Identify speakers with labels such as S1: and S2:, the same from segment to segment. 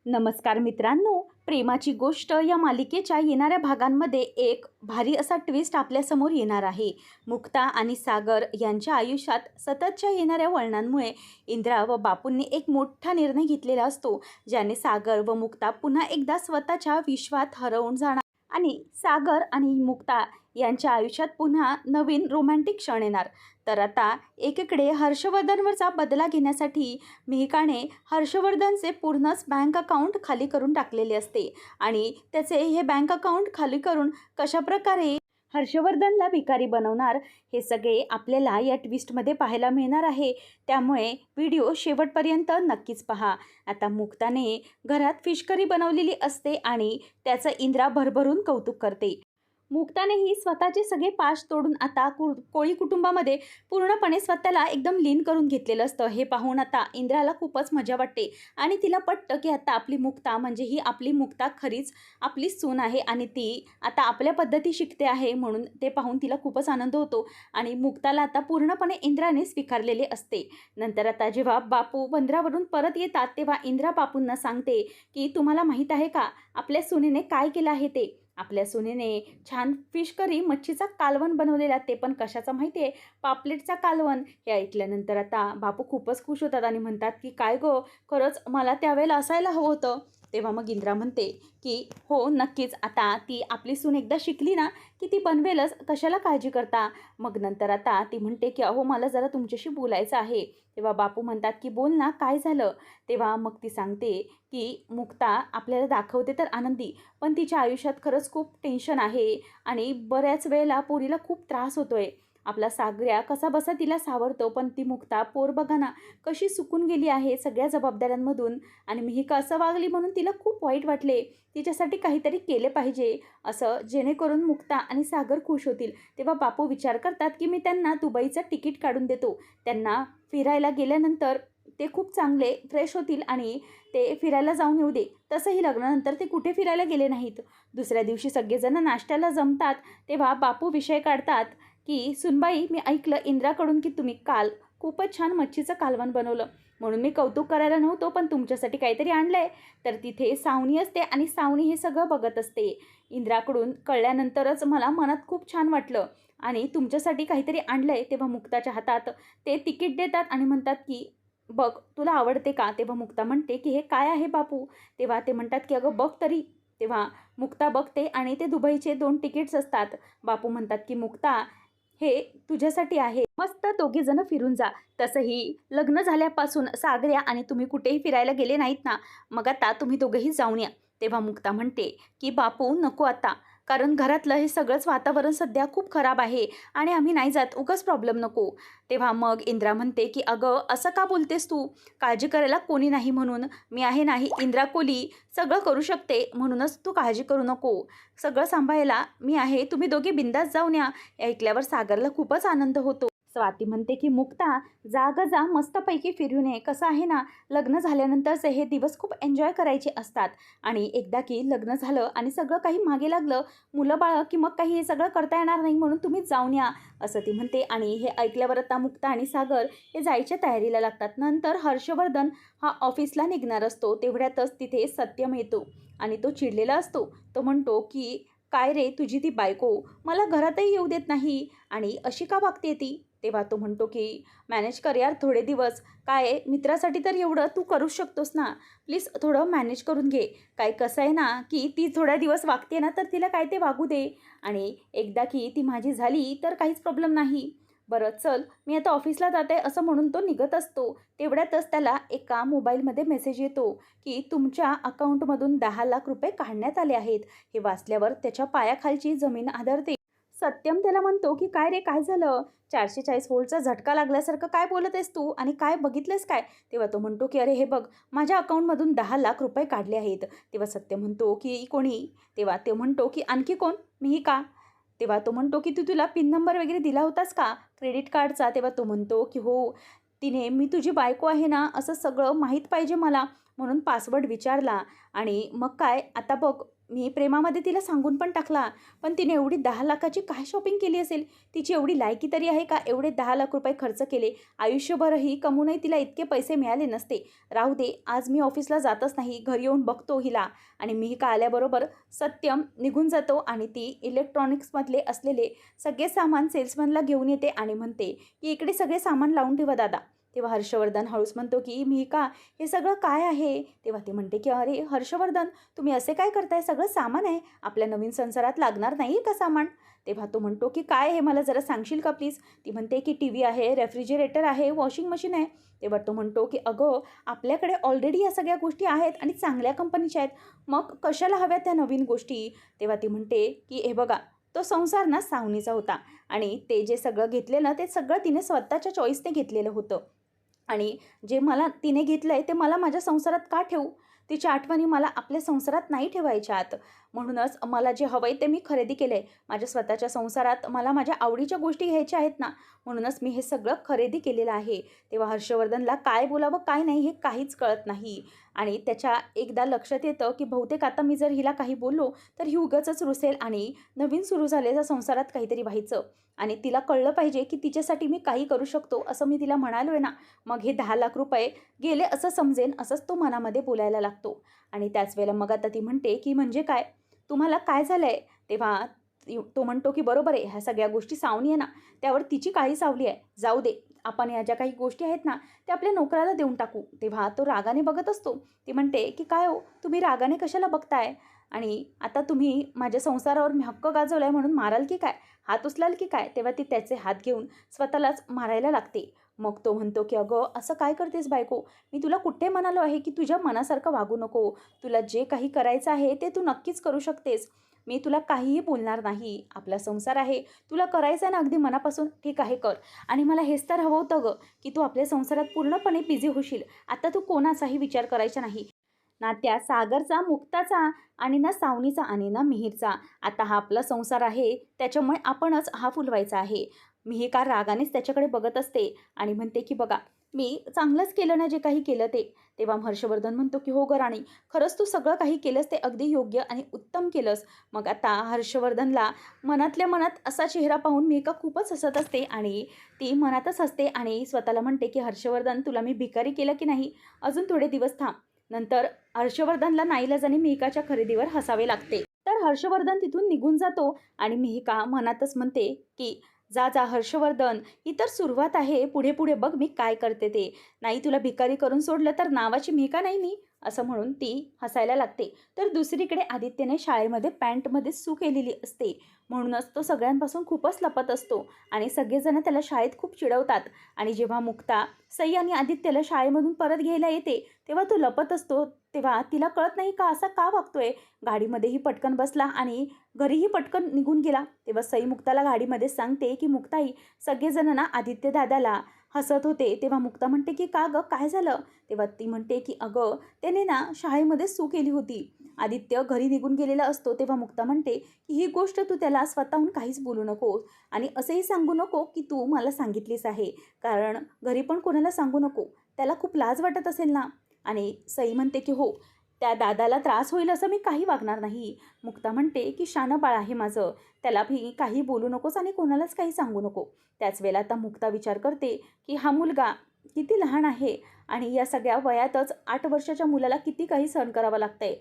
S1: नमस्कार मित्रांनो, प्रेमाची गोष्ट या मालिकेच्या येणाऱ्या भागांमध्ये एक भारी असा ट्विस्ट आपल्यासमोर येणार आहे. मुक्ता आणि सागर यांच्या आयुष्यात सततच्या येणाऱ्या वळणांमुळे इंद्रा व बापूंनी एक मोठा निर्णय घेतलेला असतो, ज्याने सागर व मुक्ता पुन्हा एकदा स्वतःच्या विश्वात हरवून जाणार आणि सागर आणि मुक्ता यांच्या आयुष्यात पुन्हा नवीन रोमॅन्टिक क्षण येणार. तर आता एकीकडे हर्षवर्धनवरचा बदला घेण्यासाठी मिहिकाने हर्षवर्धनचे पूर्णच बँक अकाउंट खाली करून टाकलेले असते आणि त्याचे हे बँक अकाउंट खाली करून कशाप्रकारे हर्षवर्धनला भिकारी बनवणार हे सगळे आपल्याला या ट्विस्टमध्ये पाहायला मिळणार आहे. त्यामुळे व्हिडिओ शेवटपर्यंत नक्कीच पहा. आता मुक्ताने घरात फिश करी बनवलेली असते आणि त्याचं इंद्रा भरभरून कौतुक करते. मुक्तानेही स्वतःचे सगळे पाश तोडून आता कोळी कुटुंबामध्ये पूर्णपणे स्वतःला एकदम लीन करून घेतलेलं असतं. हे पाहून आता इंद्राला खूपच मजा वाटते आणि तिला पटतं की आता आपली मुक्ता म्हणजे ही आपली मुक्ता खरीच आपली सून आहे आणि ती आता आपल्या पद्धती शिकते आहे, म्हणून ते पाहून तिला खूपच आनंद होतो आणि मुक्ताला आता पूर्णपणे इंद्राने स्वीकारलेले असते. नंतर आता जेव्हा बापू बंदरावरून परत येतात तेव्हा इंद्रा बापूंना सांगते की तुम्हाला माहीत आहे का आपल्या सुनेने काय केलं आहे ते. आपल्या सुनेने छान फिश करी मच्छीचा कालवण बनवलेला, ते पण कशाचा माहिती आहे, पापलेटचा कालवण. हे ऐकल्यानंतर आता बापू खूपच खुश होतात आणि म्हणतात की काय गो, खरंच मला त्यावेळेला असायला हवं होतं. तेव्हा मग इंद्रा म्हणते की हो नक्कीच, आता ती आपली सून एकदा शिकली ना की ती बनवेलच, कशाला काळजी करता. मग नंतर आता ती म्हणते की अहो मला जरा तुमच्याशी बोलायचं आहे. तेव्हा बापू म्हणतात की बोल ना, काय झालं. तेव्हा मग ती सांगते की मुक्ता आपल्याला दाखवते तर आनंदी, पण तिच्या आयुष्यात खरंच खूप टेन्शन आहे आणि बऱ्याच वेळेला पोरीला खूप त्रास होतोय. आपला सागऱ्या कसा बसा तिला सावरतो, पण ती मुक्ता पोर बघा ना कशी सुकून गेली आहे सगळ्या जबाबदाऱ्यांमधून आणि मिहिका असं वागली म्हणून तिला खूप वाईट वाटले. तिच्यासाठी काहीतरी केले पाहिजे असं, जेणेकरून मुक्ता आणि सागर खुश होतील. तेव्हा बापू विचार करतात की मी त्यांना दुबईचं तिकीट काढून देतो. त्यांना फिरायला गेल्यानंतर ते खूप चांगले फ्रेश होतील आणि ते फिरायला जाऊन येऊ दे. तसंही लग्नानंतर ते कुठे फिरायला गेले नाहीत. दुसऱ्या दिवशी सगळेजण नाश्त्याला जमतात तेव्हा बापू विषय काढतात की सुनबाई, मी ऐकलं इंद्राकडून की तुम्ही काल खूपच छान मच्छीचं कालवण बनवलं, म्हणून मी कौतुक करायला नव्हतो पण तुमच्यासाठी काहीतरी आणलं आहे. तर तिथे सावनी असते आणि सावनी हे सगळं बघत असते. इंद्राकडून कळल्यानंतरच मला मनात खूप छान वाटलं आणि तुमच्यासाठी काहीतरी आणलं आहे. तेव्हा मुक्ताच्या हातात ते तिकीट देतात आणि म्हणतात की बघ तुला आवडते का. तेव्हा मुक्ता म्हणते की हे काय आहे बापू. तेव्हा ते म्हणतात की अगं बघ तरी. तेव्हा मुक्ता बघते आणि ते दुबईचे 2 तिकीट्स असतात. बापू म्हणतात की मुक्ता हे तुझ्यासाठी आहे, मस्त दोघे जण फिरून जा. तसंही लग्न झाल्यापासून सागऱ्या आणि तुम्ही कुठेही फिरायला गेले नाहीत ना, मग आता तुम्ही दोघेही जाऊन या. तेव्हा मुक्ता म्हणते की बापू नको आता, कारण घरातलं हे सगळंच वातावरण सध्या खूप खराब आहे आणि आम्ही नाही जात, उगाच प्रॉब्लेम नको. तेव्हा मग इंद्रा म्हणते की अगं असं का बोलतेस तू, काळजी करायला कोणी नाही म्हणून मी आहे नाही. इंद्रा कोली सगळं करू शकते, म्हणूनच तू काळजी करू नको, सगळं सांभाळायला मी आहे, तुम्ही दोघे बिंदास जाऊन या. ऐकल्यावर सागरला खूपच आनंद होतो. स्वाती म्हणते की मुक्ता जा जा मस्तपैकी फिरून ये. कसं आहे ना, लग्न झाल्यानंतरचे हे दिवस खूप एन्जॉय करायचे असतात आणि एकदा की लग्न झालं आणि सगळं काही मागे लागलं, मुलं बाळं, की मग काही हे सगळं करता येणार नाही, म्हणून तुम्ही जाऊन या असं ती म्हणते. आणि हे ऐकल्यावर आता मुक्ता आणि सागर हे जायच्या तयारीला लागतात. नंतर हर्षवर्धन हा ऑफिसला निघणार असतो. तेवढ्यातच तिथे सत्यम येतो आणि तो चिडलेला असतो. तो म्हणतो की काय रे, तुझी ती बायको मला घरातही येऊ देत नाही आणि अशी का वागते ती. तेव्हा तो म्हणतो की मॅनेज कर यार थोडे दिवस, काय मित्रासाठी तर एवढं तू करू शकतोस ना, प्लीज थोडं मॅनेज करून घे. काय कसं आहे ना की ती थोड्या दिवस वागते ना, तर तिला काय ते वागू दे आणि एकदा की ती माझी झाली तर काहीच प्रॉब्लेम नाही. बरं चल मी आता ऑफिसला जाते असं म्हणून तो निघत असतो. तेवढ्यातच त्याला एका मोबाईलमध्ये मेसेज येतो की तुमच्या अकाउंटमधून 10 लाख रुपये काढण्यात आले आहेत. हे वाचल्यावर त्याच्या पायाखालची जमीन आदरते. सत्यम त्याला म्हणतो की काय रे, काय झालं, 440 व्होल्टचा झटका लागल्यासारखं काय बोलत आहेस तू आणि काय बघितलंस काय. तेव्हा तो म्हणतो की अरे हे बघ, माझ्या अकाउंटमधून 10 लाख रुपये काढले आहेत. तेव्हा सत्यम म्हणतो की कोणी. तेव्हा ते म्हणतो की आणखी कोण, मी का. तेव्हा तो म्हणतो की तुला पिन नंबर वगैरे दिला होतास का क्रेडिट कार्डचा. तेव्हा तो म्हणतो की हो, तिने मी तुझी बायको आहे ना असं सगळं माहीत पाहिजे मला म्हणून पासवर्ड विचारला आणि मग काय आता बघ, मी प्रेमामध्ये तिला सांगून पण टाकला, पण तिने एवढी 10 लाखाची काय शॉपिंग केली असेल? तिची एवढी लायकी तरी आहे का एवढे 10 लाख रुपये खर्च केले? आयुष्यभरही कमवूनही तिला इतके पैसे मिळाले नसते. राहू दे, आज मी ऑफिसला जातच नाही, घरी येऊन बघतो हिला. आणि मिहिका आल्याबरोबर सत्यम निघून जातो आणि ती इलेक्ट्रॉनिक्समधले असलेले सगळे सामान सेल्समनला घेऊन येते आणि म्हणते की इकडे सगळे सामान लावून ठेवा दादा. तेव्हा हर्षवर्धन हळूच म्हणतो की मिहिका, हे सगळं काय आहे? तेव्हा ती म्हणते की अरे हर्षवर्धन, तुम्ही असे काय करताय? सगळं सामान आहे, आपल्या नवीन संसारात लागणार नाही का सामान? तेव्हा तो म्हणतो की काय हे मला जरा सांगशील का प्लीज? ती म्हणते की टी व्ही आहे, रेफ्रिजरेटर आहे, वॉशिंग मशीन आहे. तेव्हा तो म्हणतो की अगं, आपल्याकडे ऑलरेडी या सगळ्या गोष्टी आहेत आणि चांगल्या कंपनीच्या आहेत, मग कशाला हव्या त्या नवीन गोष्टी? तेव्हा ती म्हणते की हे बघा, तो संसार ना सावनीचा होता आणि ते जे सगळं घेतलेलं ते सगळं तिने स्वतःच्या चॉईसने घेतलेलं होतं. आणि जे मला तिने घेतलंय ते मला माझ्या संसारात का ठेवू? तिच्या आठवणी मला आपल्या संसारात नाही ठेवायच्यात. म्हणूनच मला जे हवंय ते मी खरेदी केलंय. माझ्या स्वतःच्या संसारात मला माझ्या आवडीच्या गोष्टी घ्यायच्या आहेत ना, म्हणूनच मी हे सगळं खरेदी केलेलं आहे. तेव्हा हर्षवर्धनला काय बोलावं काय नाही हे काहीच कळत नाही. आणि त्याच्या एकदा लक्षात येतं की बहुतेक आता मी जर हिला काही बोललो तर ही उगाचच रुसेल आणि नवीन सुरू झालेल्या संसारात काहीतरी व्हायचं. आणि तिला कळलं पाहिजे की तिच्यासाठी मी काही करू शकतो असं मी तिला म्हणालोय ना, मग हे 10 लाख रुपये गेले असं समजेन असंच तो मनामध्ये बोलायला लागतो. आणि त्याच वेळेला मग आता ती म्हणते की म्हणजे काय? तुम्हाला काय झालंय? तेव्हा तो म्हणतो की बरोबर आहे, ह्या सगळ्या गोष्टी सावनी आहे ना, त्यावर तिची काळी सावली आहे. जाऊ दे, आपण ह्या ज्या काही गोष्टी आहेत ना, त्या आपल्या नोकराला देऊन टाकू. तेव्हा तो रागाने बघत असतो. ती म्हणते की काय हो, तुम्ही रागाने कशाला बघताय? आणि आता तुम्ही माझ्या संसारावर मी हक्क गाजवलाय म्हणून माराल की काय? हात उचलाल की काय? तेव्हा ती त्याचे हात घेऊन स्वतःलाच मारायला लागते. मग तो म्हणतो की अगं, असं काय करतेस बायको? मी तुला कुठे म्हणालो आहे की तुझ्या मनासारखं वागू नको. तुला जे काही करायचं आहे ते तू नक्कीच करू शकतेस. मी तुला काहीही बोलणार नाही. आपला संसार आहे, तुला करायचं आहे ना अगदी मनापासून, ठीक आहे कर. आणि मला हेच तर हवं होतं गं, की तू आपल्या संसारात पूर्णपणे बिझी होशील. आता तू कोणाचाही विचार करायचा नाही. ना त्या सागरचा, मुक्ताचा आणि ना सावनीचा आणि ना मिहीरचा. आता हा आपला संसार आहे, त्याच्यामुळे आपणच हा फुलवायचा आहे. मिहिका रागानेच त्याच्याकडे बघत असते आणि म्हणते की बघा, मी चांगलंच केलं ना जे काही केलं ते. तेव्हा हर्षवर्धन म्हणतो की हो गं राणी, खरंच तू सगळं काही केलंस ते अगदी योग्य आणि उत्तम केलंस. मग आता हर्षवर्धनला मनातल्या मनात असा चेहरा पाहून मिहिका खूपच हसत असते आणि ती मनातच हसते आणि स्वतःला म्हणते की हर्षवर्धन, तुला मी भिकारी केलं की नाही? अजून थोडे दिवस थांब. नंतर हर्षवर्धनला नाईलाजाने मिहिकाच्या खरेदीवर हसावे लागते. तर हर्षवर्धन तिथून निघून जातो आणि मिहिका मनातच म्हणते की जा जा हर्षवर्धन, ही तर सुरुवात आहे, पुढे पुढे बघ मी काय करते ते. नाही, तुला भिकारी करून सोडलं तर नावाची मिहिका नाही मी, असं म्हणून ती हसायला लागते. तर दुसरीकडे आदित्यने शाळेमध्ये पॅन्टमध्ये सू केलेली असते, म्हणूनच तो सगळ्यांपासून खूपच लपत असतो आणि सगळेजण त्याला शाळेत खूप चिडवतात. आणि जेव्हा मुक्ता सई आणि आदित्यला शाळेमधून परत घ्यायला येते तेव्हा तो लपत असतो. तेव्हा तिला कळत नाही का असा का वागतोय. गाडीमध्येही पटकन बसला आणि घरीही पटकन निघून गेला. तेव्हा सई मुक्ताला गाडीमध्ये सांगते की मुक्ताई, सगळेजण ना आदित्य दादाला हसत होते. तेव्हा मुक्ता म्हणते की का गं, काय झालं? तेव्हा ती म्हणते की अगं, त्याने ना शाळेमध्ये सू केली होती. आदित्य घरी निघून गेलेला असतो. तेव्हा मुक्ता म्हणते की ही गोष्ट तू त्याला स्वतःहून काहीच बोलू नको आणि असंही सांगू नको की तू मला सांगितलीस आहे, कारण घरी पण कोणाला सांगू नको, त्याला खूप लाज वाटत असेल ना. आणि सई म्हणते की हो, त्या दादाला त्रास होईल असं मी काही वागणार नाही. मुक्ता म्हणते की शानं बाळ आहे माझं, त्याला भी काही बोलू नकोस आणि कोणालाच काही सांगू नको. त्याच वेळेला आता मुक्ता विचार करते की हा मुलगा किती लहान आहे आणि या सगळ्या वयातच 8 वर्षाच्या मुलाला किती काही सहन करावं लागतंय.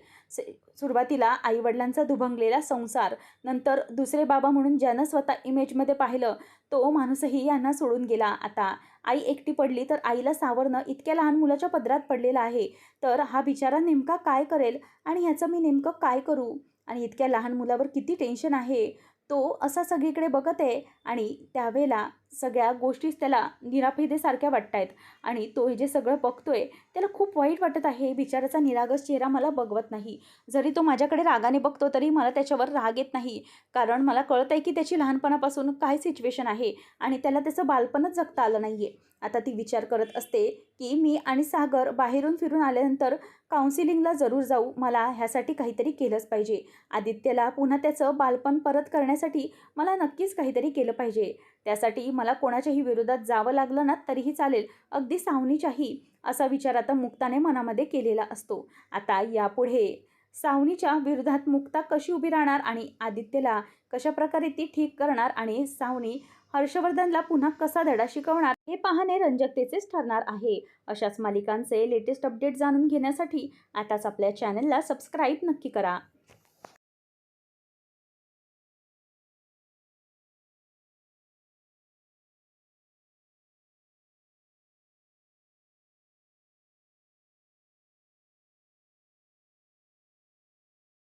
S1: सुरुवातीला आईवडिलांचा दुभंगलेला संसार, नंतर दुसरे बाबा म्हणून ज्यानं स्वतः इमेजमध्ये पाहिलं तो माणूसही यांना सोडून गेला. आता आई एकटी पडली तर आईला सावरणं इतक्या लहान मुलाच्या पदरात पडलेलं आहे. तर हा बिचारा नेमका काय करेल आणि ह्याचं मी नेमकं काय करू? आणि इतक्या लहान मुलावर किती टेन्शन आहे. तो असा सगळीकडे बघत आहे आणि त्यावेळेला सगळ्या गोष्टीच त्याला निरापेदेसारख्या वाटत आहेत आणि तो हे जे सगळं बघतोय त्याला खूप वाईट वाटत आहे. बिचाराचा निरागस चेहरा मला बघवत नाही. जरी तो माझ्याकडे रागाने बघतो तरी मला त्याच्यावर राग येत नाही, कारण मला कळत आहे की त्याची लहानपणापासून काय सिच्युएशन आहे आणि त्याला त्याचं बालपणच जगता आलं नाही आहे. आता ती विचार करत असते की मी आणि सागर बाहेरून फिरून आल्यानंतर काउन्सिलिंगला जरूर जाऊ. मला ह्यासाठी काहीतरी केलंच पाहिजे. आदित्यला पुन्हा त्याचं बालपण परत करण्यासाठी मला नक्कीच काहीतरी केलं पाहिजे. त्यासाठी मला कोणाच्याही विरोधात जावं लागलं ना तरीही चालेल, अगदी सावनीच्याही, असा विचार आता मुक्ताने मनामध्ये केलेला असतो. आता यापुढे सावनीच्या विरोधात मुक्ता कशी उभी राहणार आणि आदित्यला कशाप्रकारे ती ठीक करणार आणि सावनी हर्षवर्धनला पुन्हा कसा धडा शिकवणार हे पाहणे रंजकतेचेच ठरणार आहे. अशाच मालिकांचे लेटेस्ट अपडेट जाणून घेण्यासाठी आताच आपल्या चॅनलला सबस्क्राईब नक्की करा.